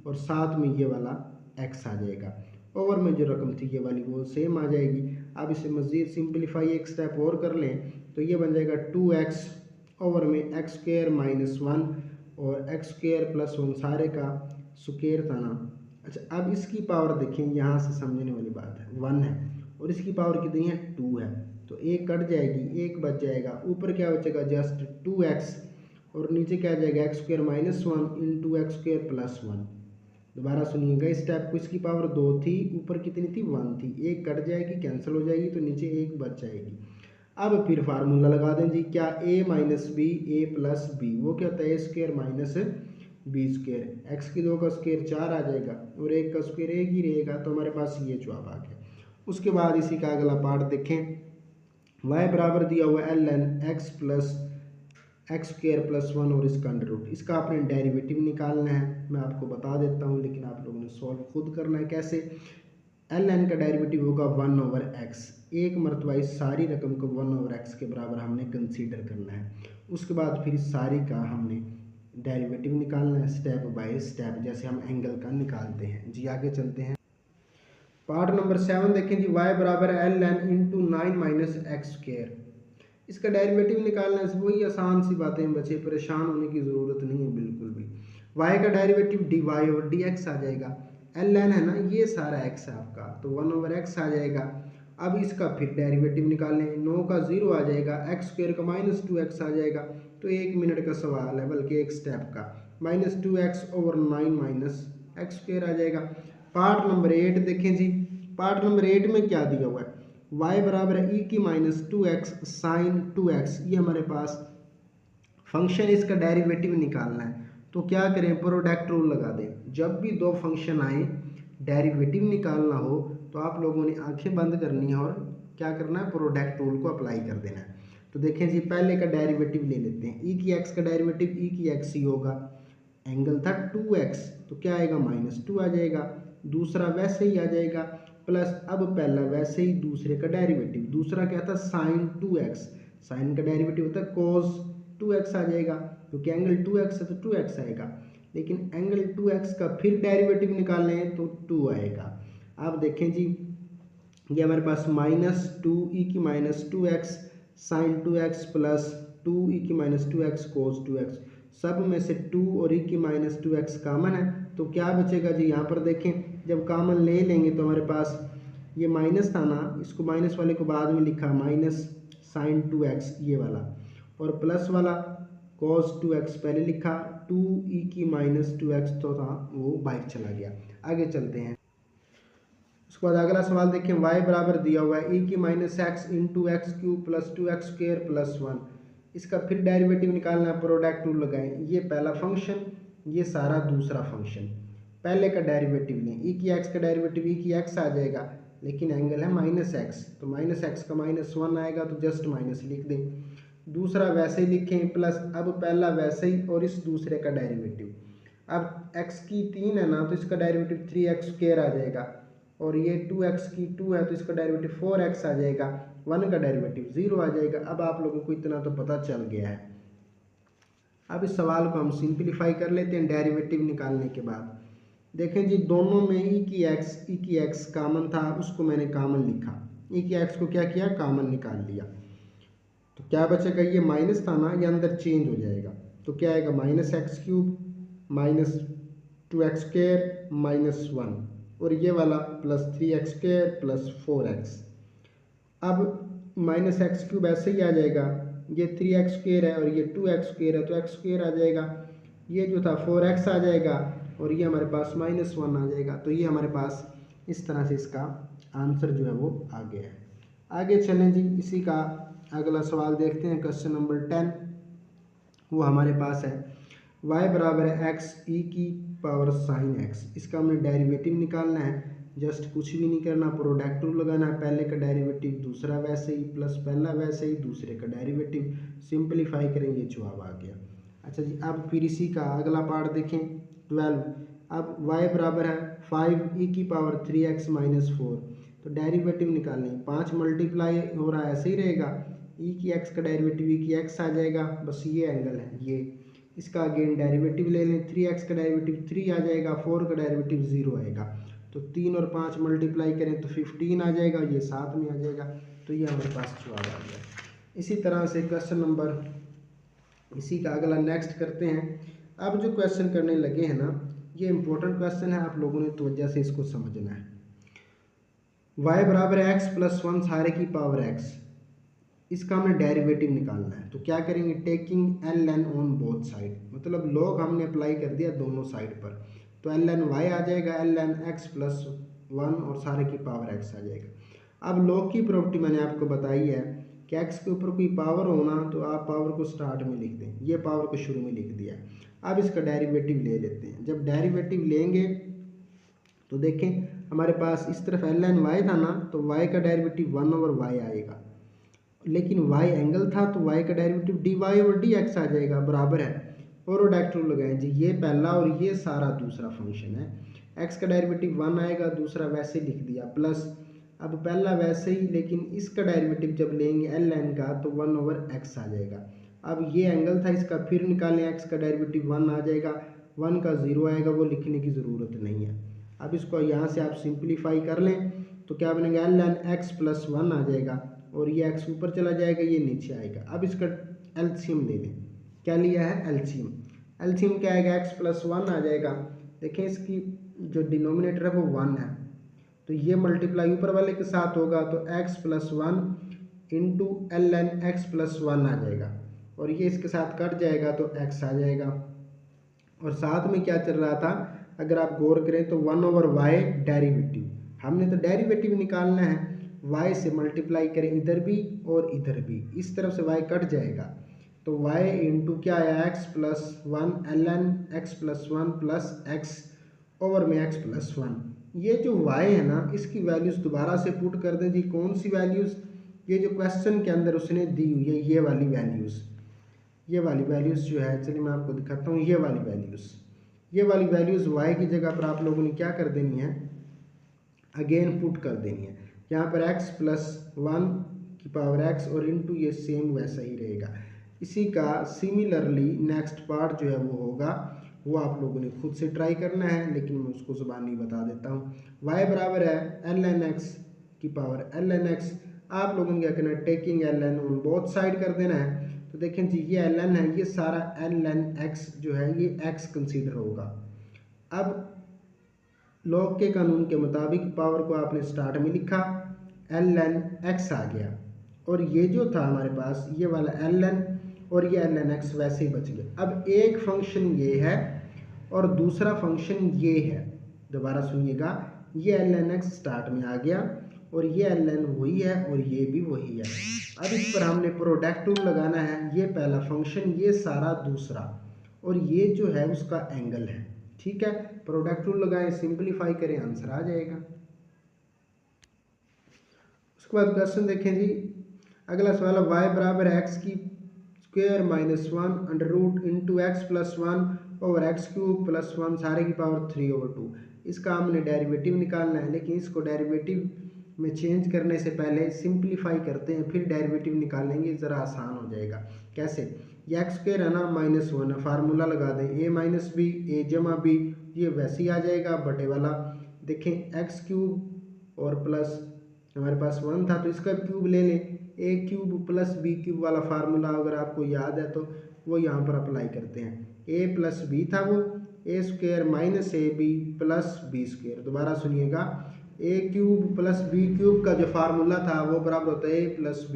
और साथ में ये वाला x आ जाएगा। ओवर में जो रकम थी ये वाली वो सेम आ जाएगी। अब इसे मज़ीद सिंपलीफाई एक स्टेप और कर लें तो ये बन जाएगा 2x ओवर में एक्स स्क्वायर माइनस 1 और एक्स स्क्वायर प्लस 1 सारे का स्क्वायर था ना। अच्छा अब इसकी पावर देखें, यहाँ से समझने वाली बात है, 1 है और इसकी पावर कितनी है 2 है, तो एक कट जाएगी, एक बच जाएगा, ऊपर क्या बचेगा जस्ट 2x और नीचे क्या आ जाएगा x square minus 1 into x square plus 1। दोबारा सुनिएगा इस स्टेप को, इसकी पावर 2 थी, ऊपर कितनी थी 1 थी, एक कट जाएगी कैंसिल हो जाएगी तो नीचे एक बच जाएगी। अब फिर फार्मूला लगा दें जी, क्या a minus B A plus B, वो क्या होता है A square minus B square, X की 2 का स्क्वायर 4 आ जाएगा और एक का स्क्वायर एक ही रहेगा, तो हमारे पास ये जवाब आ गया। उसके बाद इसी का अगला पार्ट देखें, y बराबर दिया हुआ L N X plus X square plus 1 और इसका अंडर रूट, इसका आपने डेरिवेटिव निकालना है, मैं आपको बता देता हूँ लेकिन आप लोगों ने सॉल्व खुद करना है। कैसे, एल एन का डेरिवेटिव होगा 1 ओवर एक्स, एक मरतबा इस सारी रकम को 1 ओवर एक्स के बराबर हमने कंसीडर करना है, उसके बाद फिर इस सारी का हमने डेरिवेटिव निकालना है स्टेप बाय स्टेप, जैसे हम एंगल का निकालते हैं जी। आगे चलते हैं, पार्ट नंबर 7 देखें जी, y बराबर L N into 9 minus X square, इसका डेरिवेटिव निकालने से वही आसान सी बातें बचे, परेशान होने की ज़रूरत नहीं है बिल्कुल भी। y का डेरिवेटिव dy और dx आ जाएगा, एल एन है ना ये सारा x है आपका, तो 1 ओवर x आ जाएगा। अब इसका फिर डेरिवेटिव निकालें, 9 का 0 आ जाएगा, एक्स स्क्वायर का माइनस 2x आ जाएगा, तो 1 मिनट का सवाल है बल्कि एक स्टेप का, minus 2x over 9 minus X square आ जाएगा। पार्ट नंबर 8 देखें जी, पार्ट नंबर 8 में क्या दिया हुआ है, y बराबर है e की माइनस 2x साइन 2x, ये हमारे पास फंक्शन, इसका डेरिवेटिव निकालना है। तो क्या करें, प्रोडक्ट रूल लगा दें, जब भी दो फंक्शन आए डेरिवेटिव निकालना हो तो आप लोगों ने आंखें बंद करनी है और क्या करना है, प्रोडक्ट रूल को अप्लाई कर देना है। तो देखें जी, पहले का डेरिवेटिव ले लेते हैं, e की x का डेरिवेटिव e की x ही होगा, एंगल था 2x तो क्या आएगा माइनस 2 आ जाएगा, दूसरा वैसे ही आ जाएगा, प्लस अब पहला वैसे ही दूसरे का डेरिवेटिव, दूसरा क्या था साइन 2x, साइन का डेरिवेटिव होता है कोस 2x आ जाएगा, क्योंकि एंगल 2x है तो 2x आएगा, लेकिन एंगल 2x का फिर डेरिवेटिव निकालने हैं तो 2 आएगा। आप देखें जी, ये हमारे पास माइनस 2 ई की minus 2x sign 2x plus 2 ई की माइनस 2x कोस 2x, सब में से 2 और e की माइनस 2x कॉमन है, तो क्या बचेगा जी, यहाँ पर देखें जब कॉमन ले लेंगे तो हमारे पास ये माइनस था ना, इसको माइनस वाले को बाद में लिखा माइनस साइन 2x ये वाला, और प्लस वाला cos 2x पहले लिखा, 2e की माइनस 2x तो था वो बाहर चला गया। आगे चलते हैं, उसके बाद अगला सवाल देखें, y बराबर दिया हुआ है e की minus x into x cube plus 2x square plus 1, इसका फिर डेरिवेटिव निकालना है, प्रोडक्ट रूल लगाएं, ये पहला फंक्शन ये सारा दूसरा फंक्शन, पहले का डेरिवेटिव लें, e की x का डेरिवेटिव e की x आ जाएगा, लेकिन एंगल है माइनस x तो माइनस x का माइनस 1 आएगा तो जस्ट माइनस लिख दें, दूसरा वैसे ही लिखें प्लस, अब पहला वैसे ही और इस दूसरे का डेरिवेटिव, अब x की 3 है ना तो इसका डेरिवेटिव 3x स्क्वायर आ जाएगा, और ये 2x की 2 है तो इसका डेरिवेटिव 4x आ जाएगा, 1 का डेरिवेटिव 0 आ जाएगा। अब आप लोगों को इतना तो पता चल गया है। अब इस सवाल को हम सिंपलीफाई कर लेते हैं डेरिवेटिव निकालने के बाद। देखें जी, दोनों में e की x कॉमन था, उसको मैंने कॉमन लिखा, e की x को क्या किया कॉमन निकाल लिया, तो क्या बचेगा, ये माइनस था ना ये अंदर चेंज हो जाएगा, तो क्या आएगा minus x cube minus 2x square minus 1, और ये वाला plus 3x square plus 4x। अब माइनस एक्स क्यूब ऐसे ही आ जाएगा, ये 3x स्क्वायर है और ये 2x स्क्वायर है तो x स्क्वायर आ जाएगा, ये जो था 4x आ जाएगा और ये हमारे पास माइनस 1 आ जाएगा, तो ये हमारे पास इस तरह से इसका आंसर जो है वो आ गया है। आगे चलें जी, इसी का अगला सवाल देखते हैं, क्वेश्चन नंबर 10, वो हमारे पास है y बराबर है x e की पावर साइन x, इसका हमें डेरिवेटिव निकालना है। जस्ट कुछ भी नहीं करना, प्रोडक्ट रूल लगाना है, पहले का डेरिवेटिव दूसरा वैसे ही प्लस पहला वैसे ही दूसरे का डेरिवेटिव, सिंपलीफाई करेंगे जवाब आ गया। अच्छा जी, अब फिर इसी का अगला पार्ट देखें 12। अब y बराबर है 5e⁻3x-4, तो डेरिवेटिव निकालने 5 मल्टीप्लाई हो रहा है ऐसे ही रहेगा, e की x का डेरिवेटिव e की x आ जाएगा, बस ये एंगल है ये, इसका अगेन डेरिवेटिव ले लें, 3x का डेरिवेटिव 3 आ जाएगा, 4 का डेरिवेटिव 0 आएगा, तो 3 और 5 मल्टीप्लाई करें तो 15 आ जाएगा, ये साथ में आ जाएगा, तो ये हमारे पास जवाब आ गया। इसी तरह से क्वेश्चन नंबर, इसी का अगला नेक्स्ट करते हैं। अब जो क्वेश्चन करने लगे हैं ना, ये इंपॉर्टेंट क्वेश्चन है, आप लोगों ने तवज्जो से इसको समझना है। y बराबर है x+1 सारे की पावर x, इसका हमें डेरिवेटिव निकालना है, तो क्या करेंगे, taking ln on both side, मतलब लॉग हमने अप्लाई कर दिया दोनों साइड पर, तो ln y आ जाएगा ln x+1 और सारे की पावर x आ जाएगा। अब लॉग की प्रॉपर्टी मैंने आपको बताई है कि x के ऊपर कोई पावर होना तो आप पावर को स्टार्ट में लिख दें, ये पावर को शुरू में लिख दिया। अब इसका डेरिवेटिव ले लेते हैं, जब डेरिवेटिव लेंगे तो देखें हमारे पास इस तरफ ln y था ना, तो y का डेरिवेटिव 1/y आएगा, लेकिन y एंगल था तो y का डेरिवेटिव dy/dx आ जाएगा, बराबर है, प्रोडक्ट रूल लगाएं जी, ये पहला और ये सारा दूसरा फंक्शन है, x का डेरिवेटिव 1 आएगा, दूसरा वैसे लिख दिया प्लस, अब पहला वैसे ही, लेकिन इसका डेरिवेटिव जब लेंगे ln का तो 1/x आ जाएगा। अब ये एंगल था इसका, फिर निकालें, x का डेरिवेटिव 1 आ जाएगा, 1 का 0 आएगा, वो लिखने की ज़रूरत नहीं है। अब इसको यहाँ से आप सिंप्लीफाई कर लें तो क्या बनेगा, ln x+1 आ जाएगा, और ये x ऊपर चला जाएगा, ये नीचे आएगा। अब इसका एलसीएम ले लें, क्या लिया है, एलसीएम, एलसीएम क्या आएगा, x+1 आ जाएगा, देखें इसकी जो डिनोमिनेटर है वो 1 है, तो ये मल्टीप्लाई ऊपर वाले के साथ होगा, तो x+1 इंटू ln x+1 आ जाएगा, और ये इसके साथ कट जाएगा तो x आ जाएगा, और साथ में क्या चल रहा था, अगर आप गौर करें तो 1/y डेरिवेटिव, हमने तो डेरिवेटिव निकालना है, y से मल्टीप्लाई करें इधर भी और इधर भी, इस तरफ से y कट जाएगा, तो y इंटू क्या आया, x+1 ln x+1 plus x over में x+1, ये जो y है ना, इसकी वैल्यूज़ दोबारा से पुट कर दें जी, कौन सी वैल्यूज़, ये जो क्वेश्चन के अंदर उसने दी हुई है ये वाली वैल्यूज़, ये वाली वैल्यूज़ जो है, चलिए मैं आपको दिखाता हूँ, ये वाली वैल्यूज़, ये वाली वैल्यूज़ y की जगह पर आप लोगों ने क्या कर देनी है, अगेन पुट कर देनी है, यहाँ पर x+1 की पावर x और इंटू ये सेम वैसा ही रहेगा। इसी का सिमिलरली नेक्स्ट पार्ट जो है वो होगा, वो आप लोगों ने खुद से ट्राई करना है, लेकिन मैं उसको ज़ुबानी बता देता हूँ। y बराबर है ln x की पावर ln x, आप लोगों ने क्या करना है, taking ln on both side कर देना है, तो देखें जी ये ln है, ये सारा ln x जो है ये x कंसीडर होगा। अब लॉग के कानून के मुताबिक पावर को आपने स्टार्ट में लिखा, ln x आ गया, और ये जो था हमारे पास ये वाला ln और ये ln x वैसे ही बच गया। अब एक फंक्शन ये है और दूसरा फंक्शन ये है, दोबारा सुनिएगा, ये ln x स्टार्ट में आ गया और ये ln वही है और ये भी वही है। अब इस पर हमने प्रोडक्ट रूल लगाना है, ये पहला फंक्शन, ये सारा दूसरा, और ये जो है उसका एंगल है, ठीक है, प्रोडक्ट रूल लगाएं, सिंपलीफाई करें, आंसर आ जाएगा। उसके बाद क्वेश्चन देखें जी, अगला सवाल है y बराबर x की square -1 under root into x+1 over x³ + 1 सारे की पावर 3/2, इसका हमने डेरिवेटिव निकालना है, लेकिन इसको डेरिवेटिव में चेंज करने से पहले सिंप्लीफाई करते हैं, फिर डेरिवेटिव निकालेंगे, ज़रा आसान हो जाएगा। कैसे, ये x² है ना, -1 है, फार्मूला लगा दें, a - b a + b, ये वैसे ही आ जाएगा बटे वाला, देखें x³ और प्लस हमारे पास 1 था तो इसका क्यूब ले लें, a³ + b³ वाला फार्मूला अगर आपको याद है तो वो यहाँ पर अप्लाई करते हैं, a + b था वो, a² - ab + b², दोबारा सुनिएगा, a³ + b³ का जो फार्मूला था वो बराबर होता है a + b,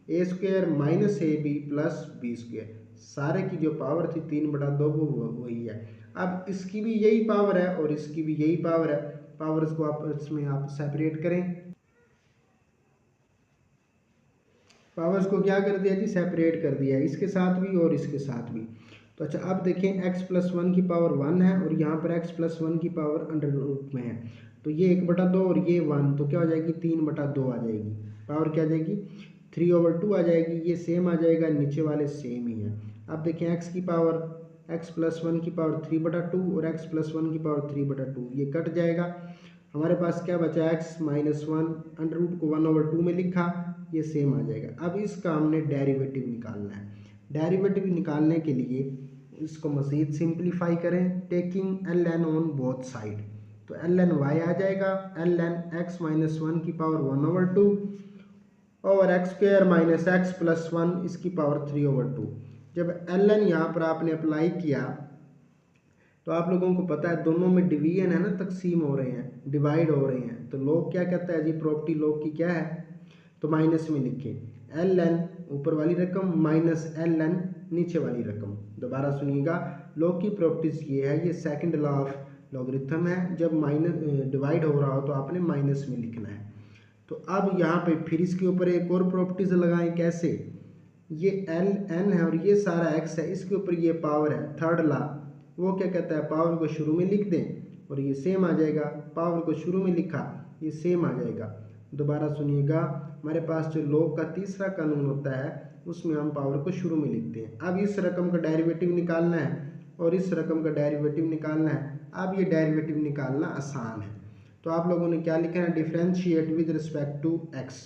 a² - ab + b², सारे की जो पावर थी 3/2 वो वही है। अब इसकी भी यही पावर है और इसकी भी यही पावर है, पावर्स को आपस में आप सेपरेट करें, पावर्स को क्या कर दिया जी, सेपरेट कर दिया, इसके साथ भी और इसके साथ भी, तो अच्छा अब देखें x प्लस वन की पावर 1 है और यहाँ पर x प्लस वन की पावर अंडर रूट में है, तो ये 1/2 और ये 1, तो क्या हो जाएगी 3/2 आ जाएगी। पावर क्या आ जाएगी 3/2 आ जाएगी। ये सेम आ जाएगा, नीचे वाले सेम ही है। अब देखें x की पावर x प्लस वन की पावर 3/2 और x प्लस वन की पावर 3/2, ये कट जाएगा। हमारे पास क्या बचा x minus one, under root को 1/2 में लिखा, ये सेम आ जाएगा। अब इसका हमने डेरिवेटिव निकालना है। डेरिवेटिव निकालने के लिए इसको मज़ीद सिंप्लीफाई करें, taking L N on both side, तो एल एन वाई आ जाएगा, L N X minus one की power 1/2 over X square minus X plus one इसकी पावर 3/2। जब एल एन यहाँ पर आपने अप्लाई किया तो आप लोगों को पता है दोनों में डिवीजन है ना, तकसीम हो रहे हैं, डिवाइड हो रहे हैं, तो लॉग क्या कहता है जी, प्रॉपर्टी लॉग की क्या है, तो माइनस में लिखें एल एन ऊपर वाली रकम माइनस एल एन नीचे वाली रकम। दोबारा सुनिएगा, लॉग की प्रॉपर्टीज ये है, ये सेकंड लॉ ऑफ लॉगरिथम है, जब माइनस डिवाइड हो रहा हो तो आपने माइनस में लिखना है। तो अब यहाँ पे फिर इसके ऊपर एक और प्रॉपर्टीज लगाएं, कैसे, ये एल एन है और ये सारा एक्स है, इसके ऊपर ये पावर है, थर्ड लॉ वो क्या कहता है, पावर को शुरू में लिख दें और ये सेम आ जाएगा, पावर को शुरू में लिखा ये सेम आ जाएगा। दोबारा सुनिएगा, हमारे पास जो लॉग का तीसरा कानून होता है उसमें हम पावर को शुरू में लिखते हैं। अब इस रकम का डेरिवेटिव निकालना है और इस रकम का डेरिवेटिव निकालना है। अब ये डेरिवेटिव निकालना आसान है, तो आप लोगों ने क्या लिखना है, differentiate with respect to X.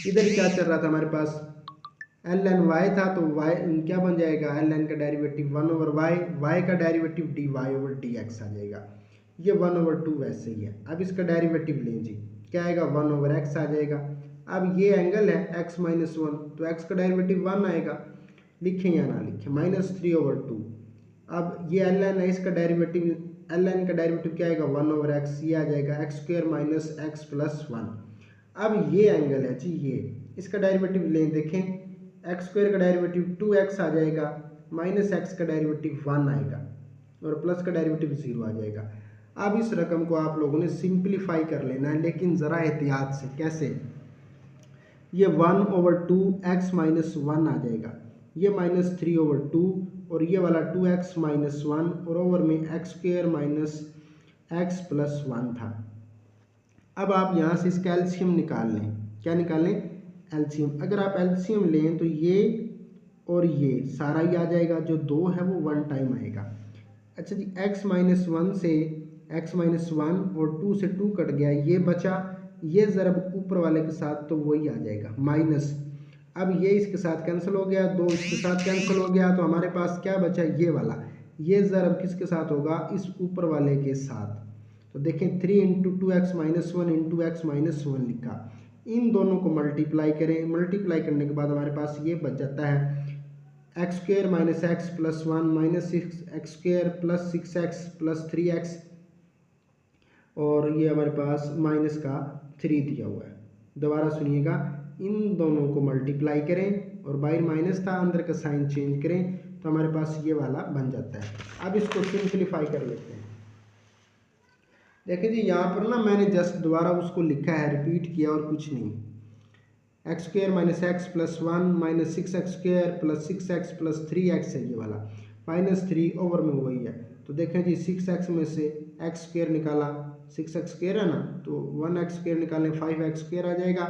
इधर क्या चल रहा था हमारे पास, एल एन वाई था, तो वाई क्या बन जाएगा, एल एन का डेरिवेटिव 1/y, वाई का derivative D Y over D X आ जाएगा। ये 1/2 वैसे ही है। अब इसका डेरिवेटिव लें जी, क्या आएगा 1/x आ जाएगा। अब ये एंगल है x माइनस वन, तो x का डेरिवेटिव 1 आएगा, लिखें या ना लिखें, -3/2। अब ये एल एन है, इसका डेरिवेटिव एल एन का डेरिवेटिव क्या आएगा 1/x, ये आ जाएगा x square minus X plus one. अब ये एंगल है जी, ये इसका डेरिवेटिव लें, देखें एक्स स्क्वायर का डेरिवेटिव 2x आ जाएगा, माइनस एक्स का डेरिवेटिव 1 आएगा और प्लस का डेरिवेटिव 0 आ जाएगा। अब इस रकम को आप लोगों ने सिंप्लीफाई कर लेना है, लेकिन ज़रा एहतियात से। कैसे, ये 1/2 एक्स माइनस वन आ जाएगा, ये -3/2 और ये वाला 2x माइनस वन और ओवर में x square minus X plus one था। अब आप यहाँ से इसका एलसीएम निकाल लें, क्या निकालें, एलसीएम। अगर आप एलसीएम लें तो ये और ये सारा ही आ जाएगा, जो 2 है वो 1 टाइम आएगा। अच्छा जी, x माइनस वन से x माइनस वन और 2 से 2 कट गया, ये बचा, ये ज़रब ऊपर वाले के साथ तो वही आ जाएगा माइनस। अब ये इसके साथ कैंसिल हो गया, 2 इसके साथ कैंसिल हो गया, तो हमारे पास क्या बचा, ये वाला, ये ज़रब किसके साथ होगा, इस ऊपर वाले के साथ। तो देखें 3 into 2x minus one into x minus one लिखा, इन दोनों को मल्टीप्लाई करें, मल्टीप्लाई करने के बाद हमारे पास ये बच जाता है x square minus X plus one minus 6x square plus 6x plus 3x, और ये हमारे पास माइनस का 3 दिया हुआ है। दोबारा सुनिएगा, इन दोनों को मल्टीप्लाई करें और बाहर माइनस था, अंदर का साइन चेंज करें, तो हमारे पास ये वाला बन जाता है। अब इसको सिंप्लीफाई कर लेते हैं। देखिए जी, यहाँ पर ना मैंने जस्ट दोबारा उसको लिखा है, रिपीट किया और कुछ नहीं। X square minus X plus one minus 6x square plus 6x plus 3x है, ये वाला -3 ओवर में वही है। तो देखें जी, 6x में से एक्स स्क्वायर निकाला, 6x स्क्वायर है ना, तो 1x स्क्वायर निकालें 5x स्क्वायर आ जाएगा।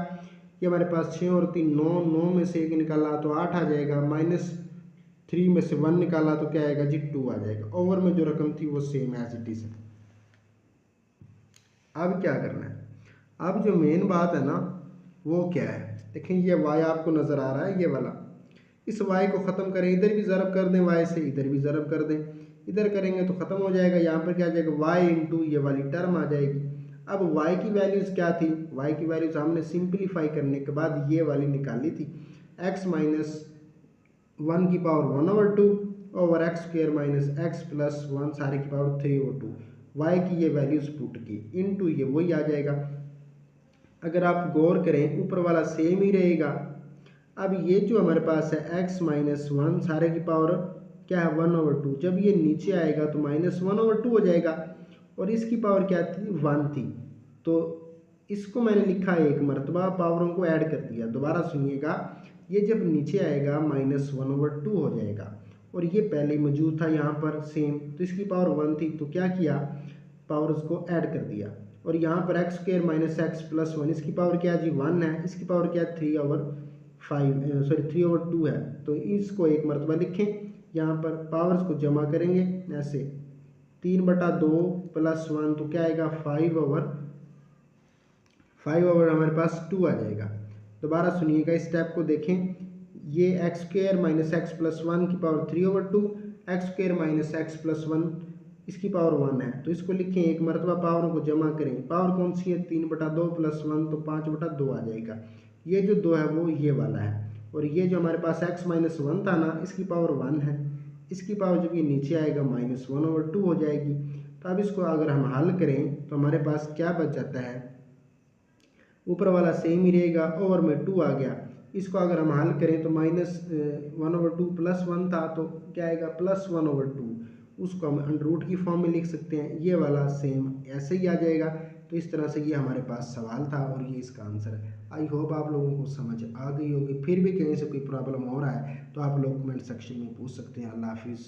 ये हमारे पास 6 और 3 9, 9 में से 1 निकाला तो 8 आ जाएगा, -3 में से 1 निकाला तो क्या आएगा जी 2 आ जाएगा। ओवर में जो रकम थी वो सेम एज इट इज़ है। अब क्या करना है, अब जो मेन बात है ना वो क्या है, देखें ये y आपको नज़र आ रहा है, ये वाला, इस y को ख़त्म करें, इधर भी ज़रब कर दें y से, इधर भी ज़रब कर दें, इधर करेंगे तो ख़त्म हो जाएगा। यहाँ पर क्या आ जाएगा, y इंटू ये वाली टर्म आ जाएगी। अब y की वैल्यूज़ क्या थी, y की वैल्यूज़ हमने सिंप्लीफाई करने के बाद ये वाली निकाली थी, x माइनस वन की power 1/2 over X square minus X plus one सारे की पावर 3/2, y की ये वैल्यूज़ पुट की इनटू ये वही आ जाएगा। अगर आप गौर करें ऊपर वाला सेम ही रहेगा। अब ये जो हमारे पास है x माइनस वन सारे की पावर क्या है 1/2, जब ये नीचे आएगा तो -1/2 हो जाएगा, और इसकी पावर क्या थी 1 थी, तो इसको मैंने लिखा एक मरतबा, पावरों को ऐड कर दिया। दोबारा सुनिएगा, ये जब नीचे आएगा -1/2 हो जाएगा, और ये पहले ही मौजूद था यहाँ पर सेम, तो इसकी पावर 1 थी, तो क्या किया, पावर उसको ऐड कर दिया। और यहाँ पर x square minus X plus 1, इसकी पावर क्या है जी 1 है, इसकी पावर क्या है 3/2 है। तो इसको एक मरतबा लिखें, यहाँ पर पावर्स को जमा करेंगे ऐसे, 3/2 प्लस 1 तो क्या आएगा 5/5 हमारे पास 2 आ जाएगा। दोबारा सुनिएगा इस स्टेप को देखें, ये x square minus X plus 1 की power 3/2, x square minus X plus 1 इसकी पावर 1 है, तो इसको लिखें एक मरतबा, पावरों को जमा करें, पावर कौन सी है 3/2 प्लस 1 तो 5/2 आ जाएगा। ये जो 2 है वो ये वाला है, और ये जो हमारे पास x माइनस 1 था ना, इसकी पावर 1 है, इसकी पावर जब ये नीचे आएगा -1/2 हो जाएगी। तो अब इसको अगर हम हल करें तो हमारे पास क्या बच जाता है, ऊपर वाला सेम ही रहेगा, ओवर में 2 आ गया। इसको अगर हम हल करें तो -1/2 प्लस 1 था, तो क्या आएगा +1/2, उसको हम अंडर रूट की फॉर्म में लिख सकते हैं, ये वाला सेम ऐसे ही आ जाएगा। तो इस तरह से ये हमारे पास सवाल था और ये इसका आंसर है। आई होप आप लोगों को समझ आ गई होगी। फिर भी कहीं से कोई प्रॉब्लम हो रहा है तो आप लोग कमेंट सेक्शन में पूछ सकते हैं। अल्लाह हाफिज़।